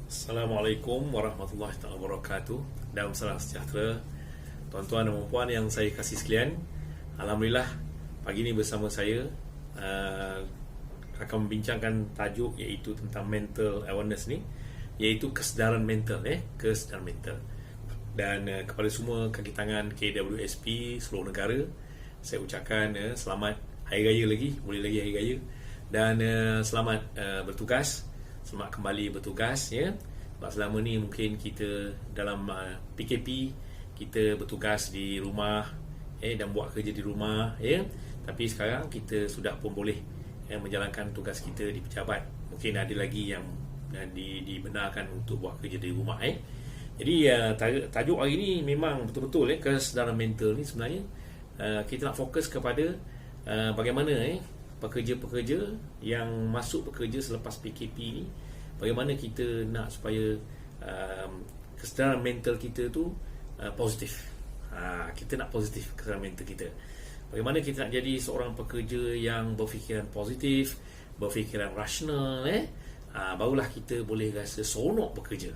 Assalamualaikum warahmatullahi wabarakatuh. Dalam salam sejahtera tuan-tuan dan puan yang saya kasih sekalian. Alhamdulillah, pagi ini bersama saya akan membincangkan tajuk iaitu tentang mental awareness ni, iaitu kesedaran mental kesedaran mental. Dan kepada semua kaki tangan KWSP seluruh negara, saya ucapkan selamat Hari Raya lagi, boleh lagi Hari Raya. Dan selamat bertugas, selamat kembali bertugas ya. Sebab selama ni mungkin kita dalam PKP kita bertugas di rumah dan buat kerja di rumah ya. Tapi sekarang kita sudah pun boleh menjalankan tugas kita di pejabat. Mungkin ada lagi yang dibenarkan untuk buat kerja di rumah Jadi tajuk hari ni memang betul-betul kesedaran mental ni sebenarnya kita nak fokus kepada bagaimana pekerja-pekerja yang masuk bekerja selepas PKP ni, bagaimana kita nak supaya kesedaran mental kita tu positif. Kita nak positif kesedaran mental kita. Bagaimana kita nak jadi seorang pekerja yang berfikiran positif, berfikiran rasional barulah kita boleh rasa seronok bekerja.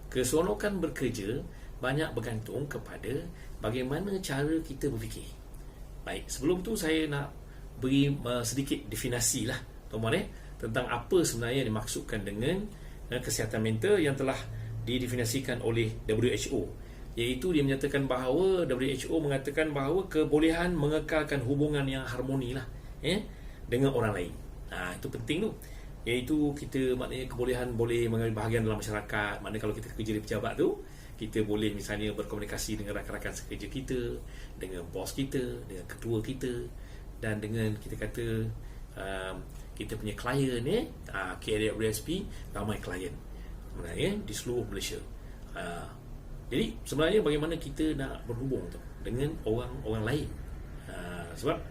Keseronokan bekerja banyak bergantung kepada bagaimana cara kita berfikir. Baik, sebelum tu saya nak beri sedikit definisi lah tuan-tuan tentang apa sebenarnya yang dimaksudkan dengan kesihatan mental yang telah didefinisikan oleh WHO, iaitu dia menyatakan bahawa WHO mengatakan bahawa kebolehan mengekalkan hubungan yang harmoni lah dengan orang lain. Itu penting tu, iaitu kita maknanya kebolehan boleh mengambil bahagian dalam masyarakat. Maknanya kalau kita kerja di pejabat tu, kita boleh misalnya berkomunikasi dengan rakan-rakan sekerja kita, dengan bos kita, dengan ketua kita, dan dengan kita kata kita punya klien KWSP ramai klien sebenarnya di seluruh Malaysia. Jadi sebenarnya bagaimana kita nak berhubung tu dengan orang lain. Sebab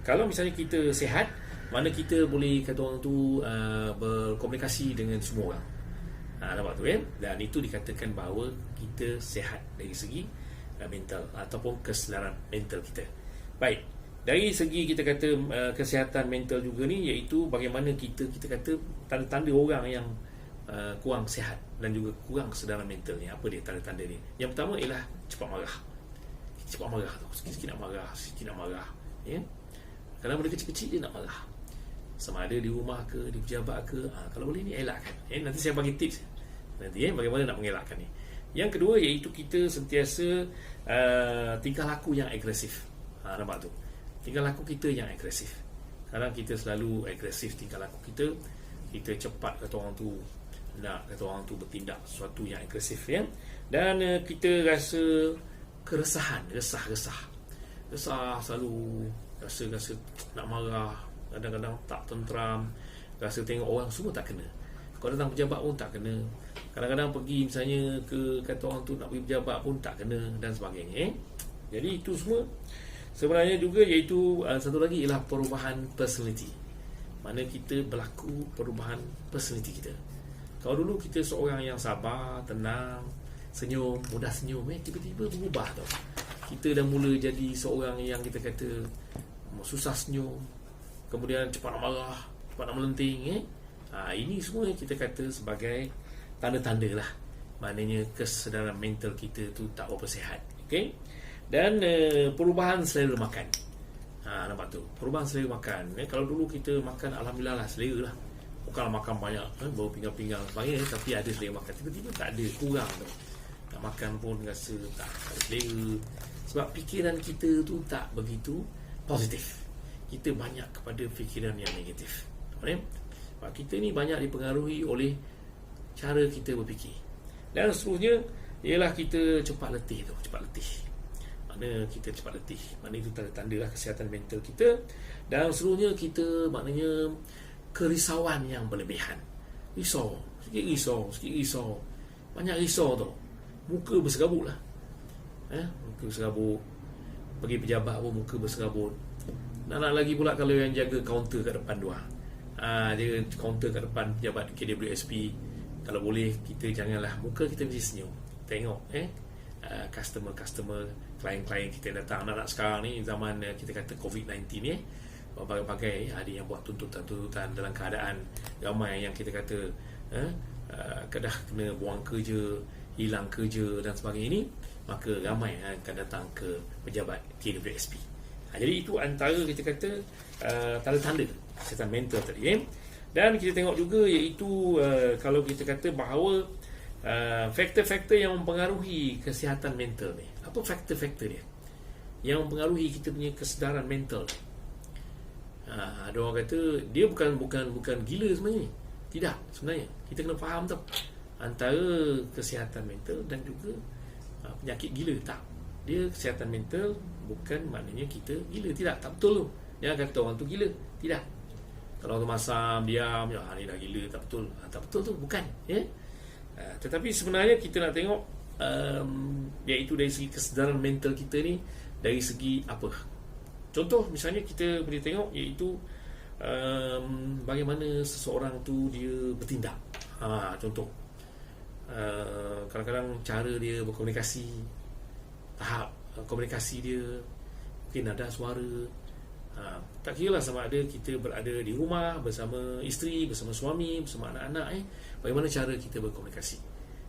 kalau misalnya kita sihat, mana kita boleh kata orang tu berkomunikasi dengan semua orang. Nampak tu Dan itu dikatakan bahawa kita sihat dari segi mental ataupun kesedaran mental kita. Baik, dari segi kita kata kesihatan mental juga ni, iaitu bagaimana kita kata tanda-tanda orang yang kurang sihat dan juga kurang kesedaran mental ni. Apa dia tanda-tanda ni? Yang pertama ialah cepat marah. Cepat marah tu, sikit-sikit nak marah, sikit nak marah Kadang benda kecil-kecil dia nak marah, sama ada di rumah ke, di pejabat ke. Kalau boleh ni elakkan. Nanti saya bagi tips nanti bagaimana nak mengelakkan ni. Yang kedua iaitu kita sentiasa tingkah laku yang agresif. Nampak tu, tingkah laku kita yang agresif. Kadang kita selalu agresif tingkah laku kita. Kita cepat kata orang tu, nak kata orang tu bertindak sesuatu yang agresif Dan kita rasa keresahan, resah selalu, rasa nak marah, kadang-kadang tak tenteram, rasa tengok orang semua tak kena. Kalau datang pejabat pun tak kena. Kadang-kadang pergi misalnya ke kata orang tu nak pergi pejabat pun tak kena dan sebagainya Jadi itu semua sebenarnya juga iaitu satu lagi ialah perubahan personality. Mana kita berlaku perubahan personality kita. Kalau dulu kita seorang yang sabar, tenang, senyum, mudah senyum tiba-tiba berubah tau. Kita dah mula jadi seorang yang kita kata susah senyum, kemudian cepat nak marah, cepat nak melenting ini semua kita kata sebagai tanda-tanda lah, maknanya kesedaran mental kita tu tak berapa sihat. Dan perubahan selera makan. Nampak tu, perubahan selera makan. Kalau dulu kita makan alhamdulillah lah, selera lah, bukanlah makan banyak baru pinggang-pinggang sebagainya, tapi ada selera makan. Tiba-tiba tak ada, kurang tu, nak makan pun rasa tak ada selera. Sebab fikiran kita tu tak begitu positif, kita banyak kepada fikiran yang negatif. Sebab kita ni banyak dipengaruhi oleh cara kita berfikir. Dan seterusnya ialah kita cepat letih tu, Mana kita cepat letih, mana itu tanda-tanda lah kesihatan mental kita. Dan seterusnya kita maknanya kerisauan yang berlebihan. Sikit risau, banyak risau tu, muka berserabut lah. Muka berserabut, pergi pejabat pun muka berserabut. Nak lagi pula kalau yang jaga kaunter kat depan tu dia kaunter kat depan pejabat KWSP, kalau boleh kita janganlah muka kita mesti senyum. Tengok customer, klien-klien kita datang. Nak sekarang ni zaman kita kata COVID-19 berbagai-bagai ada yang buat tuntutan dalam keadaan ramai yang kita kata kedah kena buang kerja, hilang kerja dan sebagainya ini, maka ramai akan datang ke pejabat KWSP. Jadi itu antara kita kata tanda-tanda kesihatan mental tadi. Dan kita tengok juga iaitu kalau kita kata bahawa faktor-faktor yang mempengaruhi kesihatan mental ni. Apa faktor-faktor dia yang mempengaruhi kita punya kesedaran mental? Ada orang kata dia bukan gila sebenarnya. Tidak, sebenarnya kita kena faham tau, antara kesihatan mental dan juga penyakit gila. Tak, dia kesihatan mental bukan maknanya kita gila. Tidak, tak betul tu. Jangan kata orang tu gila. Tidak. Kalau orang tu masam, diam, ni dah gila, tak betul. Tak betul tu, bukan. Tetapi sebenarnya kita nak tengok iaitu dari segi kesedaran mental kita ni, dari segi apa. Contoh misalnya kita boleh tengok iaitu bagaimana seseorang tu dia bertindak. Contoh kadang-kadang cara dia berkomunikasi, tahap komunikasi dia, mungkin nada suara. Tak kira lah sama ada kita berada di rumah bersama isteri, bersama suami, bersama anak-anak, bagaimana cara kita berkomunikasi.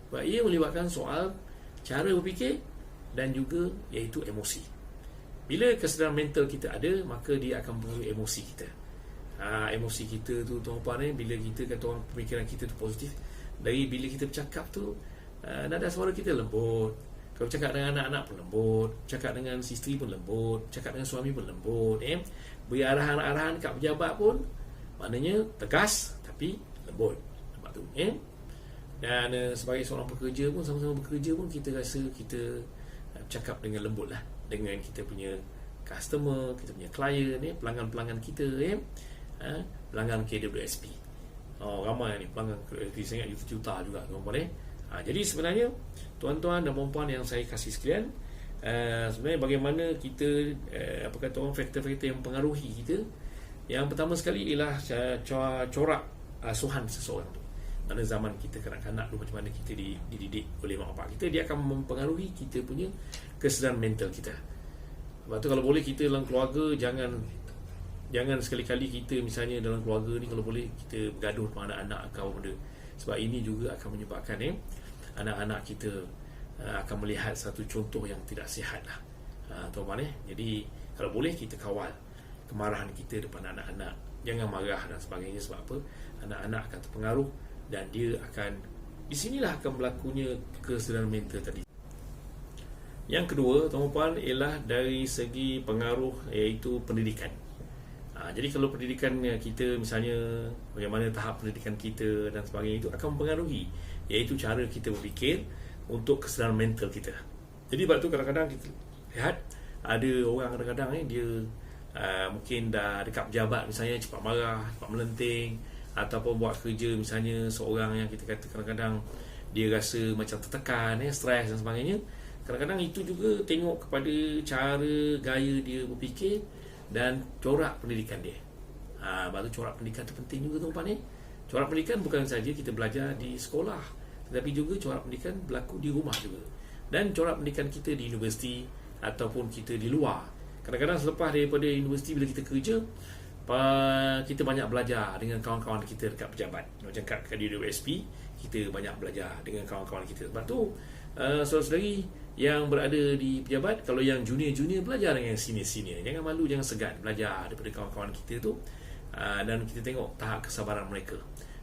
Sebab ia melibatkan soal cara berfikir dan juga iaitu emosi. Bila kesedaran mental kita ada, maka dia akan mempengaruhi emosi kita. Emosi kita tu tuan-puan, bila kita kata orang pemikiran kita tu positif, dari bila kita bercakap tu nada suara kita lembut. Kalau cakap dengan anak-anak pun lembut, cakap dengan isteri pun lembut, cakap dengan suami pun lembut. Beri arahan-arahan kat pejabat pun maknanya tegas tapi lembut. Nampak tu. Dan sebagai seorang pekerja pun, sama-sama bekerja pun, kita rasa kita cakap dengan lembut lah dengan kita punya customer, kita punya klien, pelanggan-pelanggan kita, pelanggan KWSP. Ramai ni pelanggan KWSP, sangat juta-juta juga tuan-tuan. Jadi sebenarnya tuan-tuan dan puan-puan yang saya kasih sekalian, sebenarnya bagaimana kita apa kata orang, faktor-faktor yang mempengaruhi kita. Yang pertama sekali ialah corak asuhan seseorang tu. Mana zaman kita kanak-kanak dulu, macam mana kita dididik oleh mak bapak kita, dia akan mempengaruhi kita punya kesedaran mental kita. Sebab tu kalau boleh kita dalam keluarga jangan sekali-kali kita misalnya dalam keluarga ni, kalau boleh kita bergaduh dengan anak-anak kau benda. Sebab ini juga akan menyebabkan anak-anak kita akan melihat satu contoh yang tidak sihat lah, tuan-tuan. Jadi kalau boleh kita kawal kemarahan kita depan anak-anak. Jangan marah dan sebagainya. Sebab apa? Anak-anak akan terpengaruh dan dia akan, di sinilah akan berlakunya kesedaran mental tadi. Yang kedua tuan-tuan ialah dari segi pengaruh iaitu pendidikan. Jadi kalau pendidikan kita, misalnya bagaimana tahap pendidikan kita dan sebagainya, itu akan mempengaruhi iaitu cara kita berfikir untuk kesedaran mental kita. Jadi sebab tu kadang-kadang kita lihat ada orang kadang-kadang dia mungkin dah dekat pejabat misalnya cepat marah, cepat melenting, ataupun buat kerja misalnya seorang yang kita kata kadang-kadang dia rasa macam tertekan, stres dan sebagainya. Kadang-kadang itu juga tengok kepada cara gaya dia berfikir dan corak pendidikan dia. Sebab tu corak pendidikan tu penting juga tuan-tuan. Corak pendidikan bukan saja kita belajar di sekolah, tetapi juga corak pendidikan berlaku di rumah juga. Dan corak pendidikan kita di universiti ataupun kita di luar. Kadang-kadang selepas daripada universiti, bila kita kerja, kita banyak belajar dengan kawan-kawan kita dekat pejabat. Macam kat KWSP, kita banyak belajar dengan kawan-kawan kita. Sebab tu saudara-saudari yang berada di pejabat, kalau yang junior-junior, belajar dengan yang senior-senior. Jangan malu, jangan segan belajar daripada kawan-kawan kita tu. Dan kita tengok tahap kesabaran mereka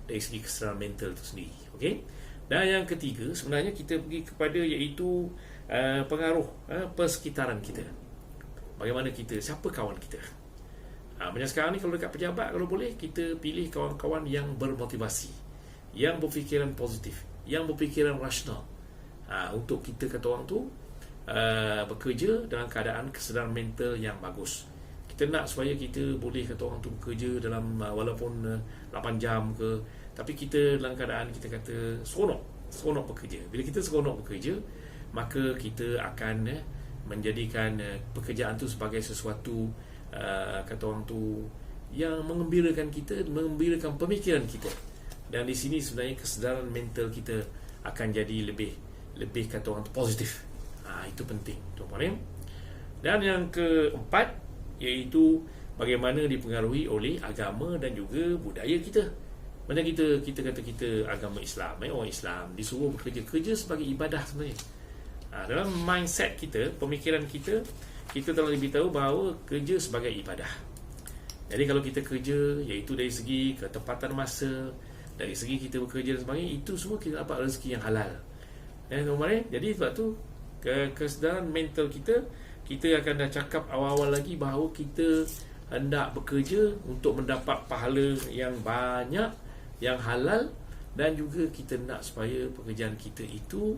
dari segi kesedaran mental tu sendiri. Okay? Dan yang ketiga, sebenarnya kita pergi kepada iaitu pengaruh persekitaran kita. Bagaimana kita, siapa kawan kita. Macam sekarang ni kalau dekat pejabat, kalau boleh kita pilih kawan-kawan yang bermotivasi, yang berfikiran positif, yang berfikiran rasional, untuk kita kata orang tu bekerja dalam keadaan kesedaran mental yang bagus. Kita nak supaya kita boleh kata orang tu bekerja dalam walaupun 8 jam ke, tapi kita dalam keadaan kita kata seronok bekerja. Bila kita seronok bekerja, maka kita akan menjadikan pekerjaan tu sebagai sesuatu kata orang tu yang mengembirakan kita, mengembirakan pemikiran kita. Dan di sini sebenarnya kesedaran mental kita akan jadi lebih kata orang tu positif. Itu penting tuan-tuan. Dan yang keempat iaitu bagaimana dipengaruhi oleh agama dan juga budaya kita. Macam kita kata kita agama Islam, orang Islam disuruh bekerja sebagai ibadah sebenarnya. Dalam mindset kita, pemikiran kita telah diberitahu bahawa kerja sebagai ibadah. Jadi kalau kita kerja, iaitu dari segi ketepatan masa, dari segi kita bekerja dan sebagainya, itu semua kita dapat rezeki yang halal. Jadi sebab tu kesedaran mental kita akan dah cakap awal-awal lagi bahawa kita hendak bekerja untuk mendapat pahala yang banyak, yang halal, dan juga kita nak supaya pekerjaan kita itu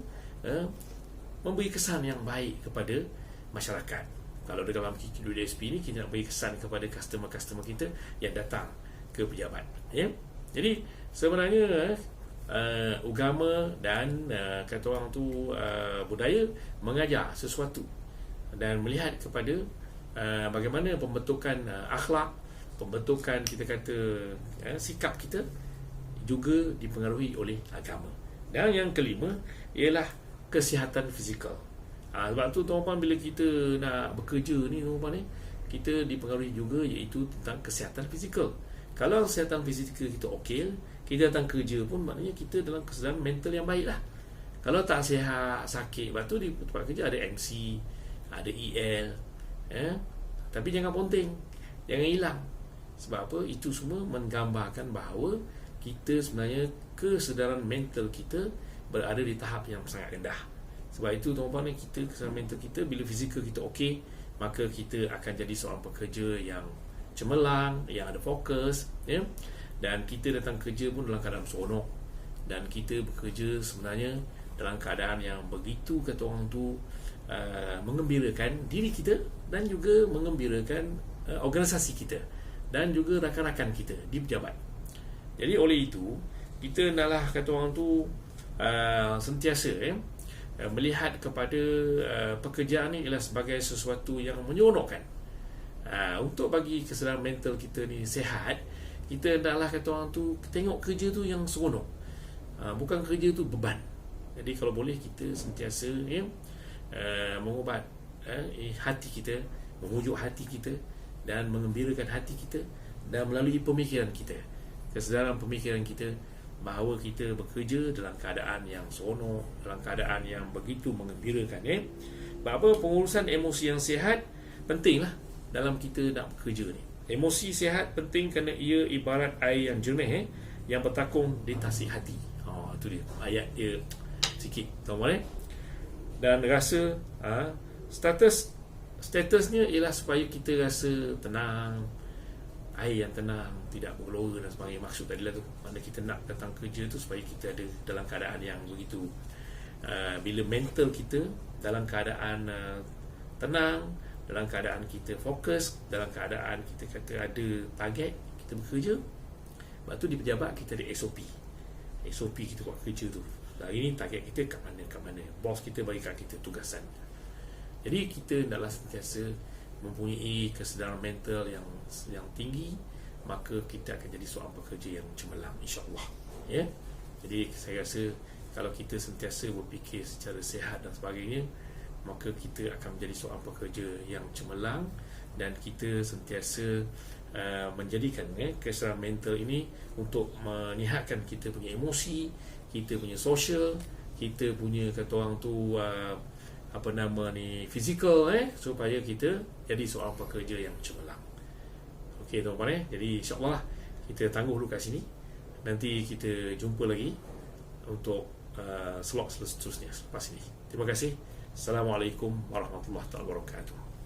memberi kesan yang baik kepada masyarakat. Kalau dalam KWSP ni kita nak beri kesan kepada customer-customer kita yang datang ke pejabat, ya. Jadi sebenarnya agama dan kata orang tu budaya mengajar sesuatu dan melihat kepada bagaimana pembentukan akhlak, pembentukan kita kata sikap kita juga dipengaruhi oleh agama. Dan yang kelima ialah kesihatan fizikal. Sebab tu tuan-tuan, bila kita nak bekerja ni tuan-tuan, kita dipengaruhi juga iaitu tentang kesihatan fizikal. Kalau kesihatan fizikal kita okey, kita datang kerja pun maknanya kita dalam kesedaran mental yang baik lah. Kalau tak sihat, sakit, sebab tu di tempat kerja ada MC, ada EL, tapi jangan ponting, jangan hilang. Sebab apa? Itu semua menggambarkan bahawa kita sebenarnya kesedaran mental kita berada di tahap yang sangat rendah. Sebab itu tuan-tuan, kita kesedaran mental kita, bila fizikal kita okey, maka kita akan jadi seorang pekerja yang cemerlang, yang ada fokus, ya. Dan kita datang kerja pun dalam keadaan seronok, dan kita bekerja sebenarnya dalam keadaan yang begitu kata orang tu mengembirakan diri kita dan juga mengembirakan organisasi kita dan juga rakan-rakan kita di pejabat. Jadi oleh itu kita hendaklah kata orang tu sentiasa melihat kepada pekerjaan ni ialah sebagai sesuatu yang menyeronokkan. Untuk bagi kesedaran mental kita ni sihat, kita hendaklah kata orang tu tengok kerja tu yang seronok, bukan kerja tu beban. Jadi kalau boleh kita sentiasa mengubat hati kita, memujuk hati kita dan mengembirakan hati kita, dan melalui pemikiran kita, kesedaran pemikiran kita, bahawa kita bekerja dalam keadaan yang seronok, dalam keadaan yang begitu mengembirakan. Apa pengurusan emosi yang sihat pentinglah dalam kita nak bekerja ni. Emosi sihat penting kerana ia ibarat air yang jernih yang bertakung di tasik hati. Itu dia ayat dia sikit tuan-tuan. Dan rasa statusnya ialah supaya kita rasa tenang, air yang tenang, tidak bergelora dan sebagainya. Maksud tadilah tu, mana kita nak datang kerja tu supaya kita ada dalam keadaan yang begitu. Bila mental kita dalam keadaan tenang, dalam keadaan kita fokus, dalam keadaan kita kata ada target, kita bekerja. Lepas tu di pejabat kita ada SOP kita buat kerja tu. Hari ni target kita kat mana, bos kita bagi kat kita tugasan. Jadi kita hendaklah sentiasa mempunyai kesedaran mental yang tinggi, maka kita akan jadi seorang pekerja yang cemerlang, insya-Allah, ya. Jadi saya rasa kalau kita sentiasa berfikir secara sihat dan sebagainya, maka kita akan menjadi seorang pekerja yang cemerlang, dan kita sentiasa menjadikan kesedaran mental ini untuk menyihatkan kita punya emosi, kita punya sosial, kita punya kata orang tu fizikal, supaya kita jadi seorang pekerja yang cemerlang. Okey tuan-tuan, jadi insya-Allah kita tangguh dulu kat sini. Nanti kita jumpa lagi untuk slot seterusnya selepas ini. Terima kasih. Assalamualaikum warahmatullahi wabarakatuh.